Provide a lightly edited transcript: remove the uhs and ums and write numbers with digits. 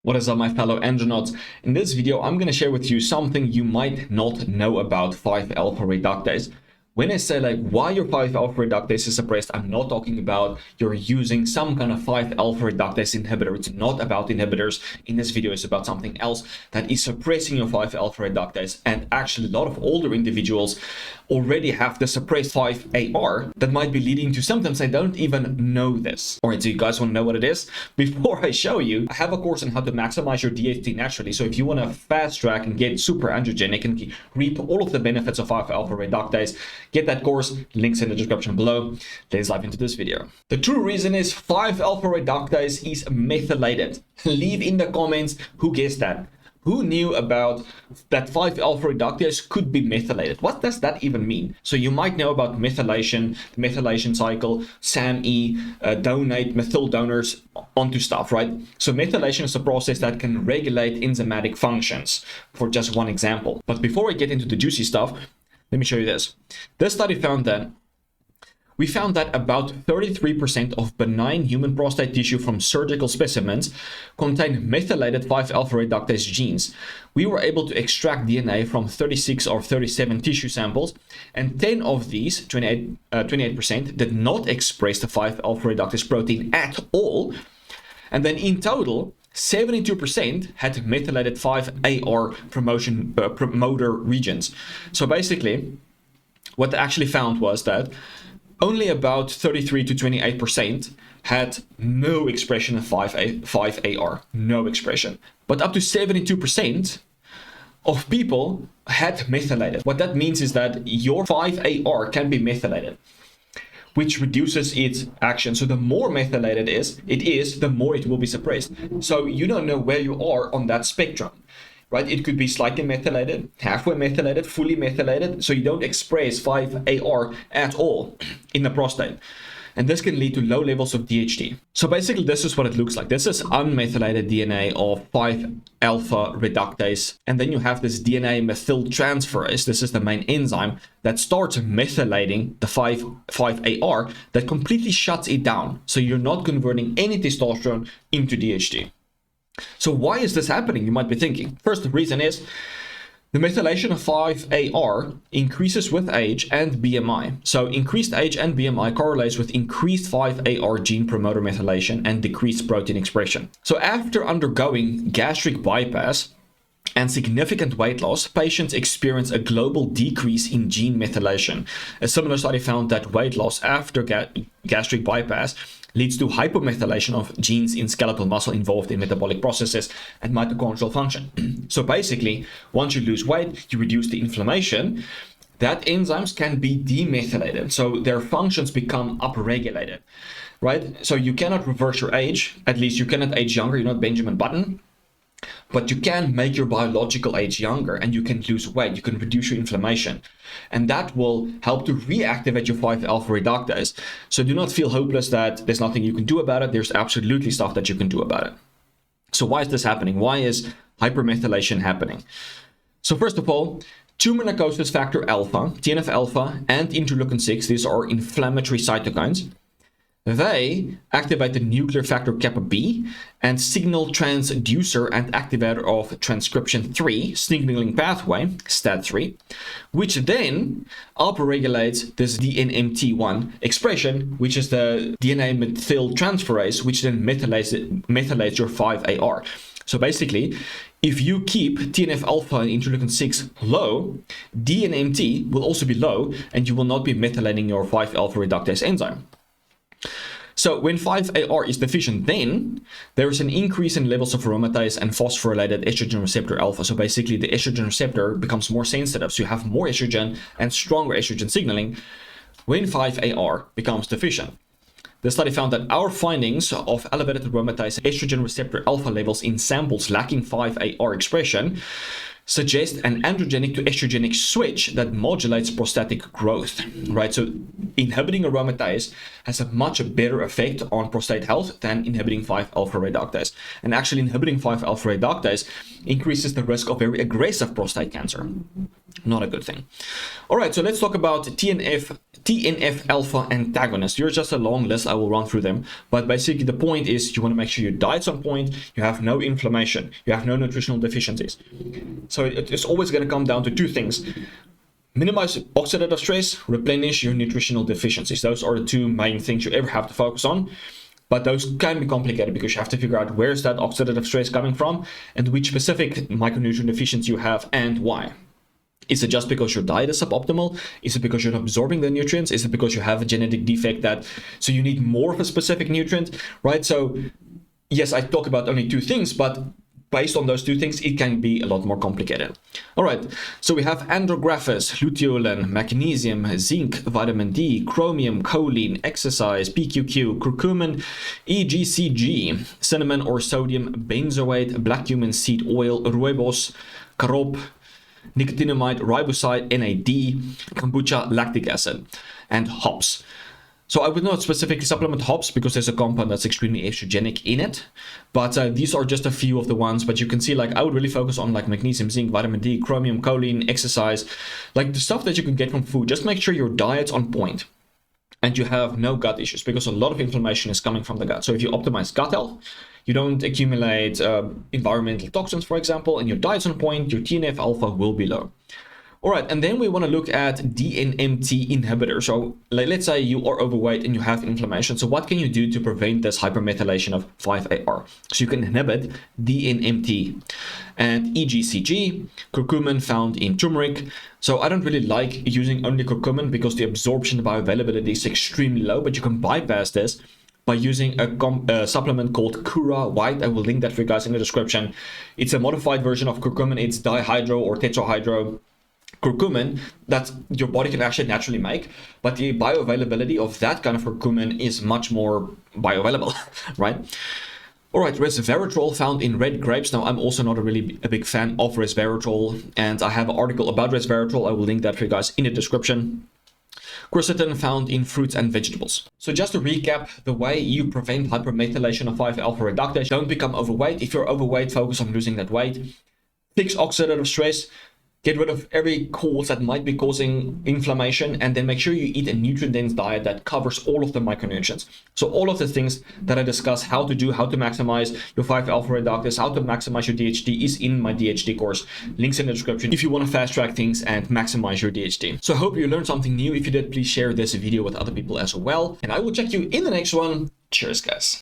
What is up, my fellow andronauts? In this video, I'm going to share with you something you might not know about 5-alpha reductase. When I say like why your 5-alpha reductase is suppressed, I'm not talking about you're using some kind of 5-alpha reductase inhibitor. It's not about inhibitors. In this video, it's about something else that is suppressing your 5-alpha reductase. And actually, a lot of older individuals already have the suppressed 5-AR that might be leading to symptoms. I don't even know this. All right, so you guys want to know what it is? Before I show you, I have a course on how to maximize your DHT naturally. So if you want to fast track and get super androgenic and reap all of the benefits of 5-alpha reductase, get that course. Links in the description below. Let's dive into this video. The true reason is 5-alpha reductase is methylated. Leave in the comments who guessed that. Who knew about that 5-alpha reductase could be methylated? What does that even mean? So you might know about methylation, the methylation cycle, SAMe, donate methyl donors onto stuff, right? So methylation is a process that can regulate enzymatic functions, for just one example. But before I get into the juicy stuff, let me show you this. This study found that about 33% of benign human prostate tissue from surgical specimens contain methylated 5-alpha reductase genes. We were able to extract DNA from 36 or 37 tissue samples, and 10 of these, 28%, did not express the 5-alpha reductase protein at all. And then in total, 72% had methylated 5-AR promoter regions. So basically, what they actually found was that only about 33 to 28% had no expression of 5-AR, no expression. But up to 72% of people had methylated. What that means is that your 5-AR can be methylated, which reduces its action. So the more methylated it is, the more it will be suppressed. So you don't know where you are on that spectrum, right? It could be slightly methylated, halfway methylated, fully methylated. So you don't express 5-AR at all in the prostate. And this can lead to low levels of DHT. So basically, this is what it looks like. This is unmethylated DNA of 5-alpha reductase. And then you have this DNA methyltransferase. This is the main enzyme that starts methylating the 5-AR that completely shuts it down. So you're not converting any testosterone into DHT. So why is this happening? You might be thinking. First, the reason is the methylation of 5-AR increases with age and BMI. So increased age and BMI correlates with increased 5-AR gene promoter methylation and decreased protein expression. So after undergoing gastric bypass and significant weight loss, patients experience a global decrease in gene methylation. A similar study found that weight loss after gastric bypass leads to hypomethylation of genes in skeletal muscle involved in metabolic processes and mitochondrial function. So basically, once you lose weight, you reduce the inflammation, that enzymes can be demethylated. So their functions become upregulated, right? So you cannot reverse your age. At least you cannot age younger. You're not Benjamin Button. But you can make your biological age younger, and you can lose weight, you can reduce your inflammation. And that will help to reactivate your 5-alpha reductase. So do not feel hopeless that there's nothing you can do about it. There's absolutely stuff that you can do about it. So why is this happening? Why is hypermethylation happening? So first of all, tumor necrosis factor alpha, TNF-alpha, and interleukin 6, these are inflammatory cytokines. They activate the nuclear factor kappa B and signal transducer and activator of transcription 3 signaling pathway, STAT3, which then upregulates this DNMT1 expression, which is the DNA methyltransferase, which then methylates your 5-AR. So basically, if you keep TNF-alpha and interleukin 6 low, DNMT will also be low, and you will not be methylating your 5-alpha reductase enzyme. So when 5-AR is deficient, then there is an increase in levels of aromatase and phosphorylated estrogen receptor alpha. So basically the estrogen receptor becomes more sensitive. So you have more estrogen and stronger estrogen signaling when 5-AR becomes deficient. The study found that our findings of elevated aromatase estrogen receptor alpha levels in samples lacking 5-AR expression suggest an androgenic to estrogenic switch that modulates prostatic growth, right? So inhibiting aromatase has a much better effect on prostate health than inhibiting 5-alpha reductase. And actually inhibiting 5-alpha reductase increases the risk of very aggressive prostate cancer. Not a good thing. All right, so let's talk about TNF alpha antagonists. Here's just a long list. I will run through them. But basically, the point is you want to make sure your diet's on point, you have no inflammation, you have no nutritional deficiencies. So it's always going to come down to two things. Minimize oxidative stress, replenish your nutritional deficiencies. Those are the two main things you ever have to focus on. But those can be complicated because you have to figure out where's that oxidative stress coming from and which specific micronutrient deficiency you have and why. Is it just because your diet is suboptimal? Is it because you're not absorbing the nutrients? Is it because you have a genetic defect so you need more of a specific nutrient, right? So yes, I talk about only two things, but based on those two things, it can be a lot more complicated. All right, so we have andrographis, luteolin, magnesium, zinc, vitamin D, chromium, choline, exercise, PQQ, curcumin, EGCG, cinnamon or sodium benzoate, black cumin seed oil, rooibos, carob, nicotinamide, riboside, NAD, kombucha, lactic acid, and hops. So I would not specifically supplement hops because there's a compound that's extremely estrogenic in it, but these are just a few of the ones. But you can see, like, I would really focus on like magnesium, zinc, vitamin D, chromium, choline, exercise, like the stuff that you can get from food. Just make sure your diet's on point and you have no gut issues, because a lot of inflammation is coming from the gut. So if you optimize gut health, you don't accumulate environmental toxins, for example, and your diet's on point, your TNF alpha will be low. All right, and then we want to look at DNMT inhibitors. So let's say you are overweight and you have inflammation. So what can you do to prevent this hypermethylation of 5-AR? So you can inhibit DNMT and EGCG, curcumin found in turmeric. So I don't really like using only curcumin because the absorption bioavailability is extremely low, but you can bypass this by using a supplement called Cura White. I will link that for you guys in the description. It's a modified version of curcumin. It's dihydro or tetrahydro curcumin that your body can actually naturally make, but the bioavailability of that kind of curcumin is much more bioavailable, right? All right, resveratrol found in red grapes. Now, I'm also not a big fan of resveratrol, and I have an article about resveratrol. I will link that for you guys in the description. Quercetin found in fruits and vegetables. So just to recap, the way you prevent hypermethylation of 5-alpha reductase: don't become overweight. If you're overweight, focus on losing that weight. Fix oxidative stress. Get rid of every cause that might be causing inflammation, and then make sure you eat a nutrient-dense diet that covers all of the micronutrients. So all of the things that I discuss how to do, how to maximize your 5-alpha reductase, how to maximize your DHT is in my DHT course. Links in the description if you want to fast-track things and maximize your DHT. So I hope you learned something new. If you did, please share this video with other people as well. And I will check you in the next one. Cheers, guys.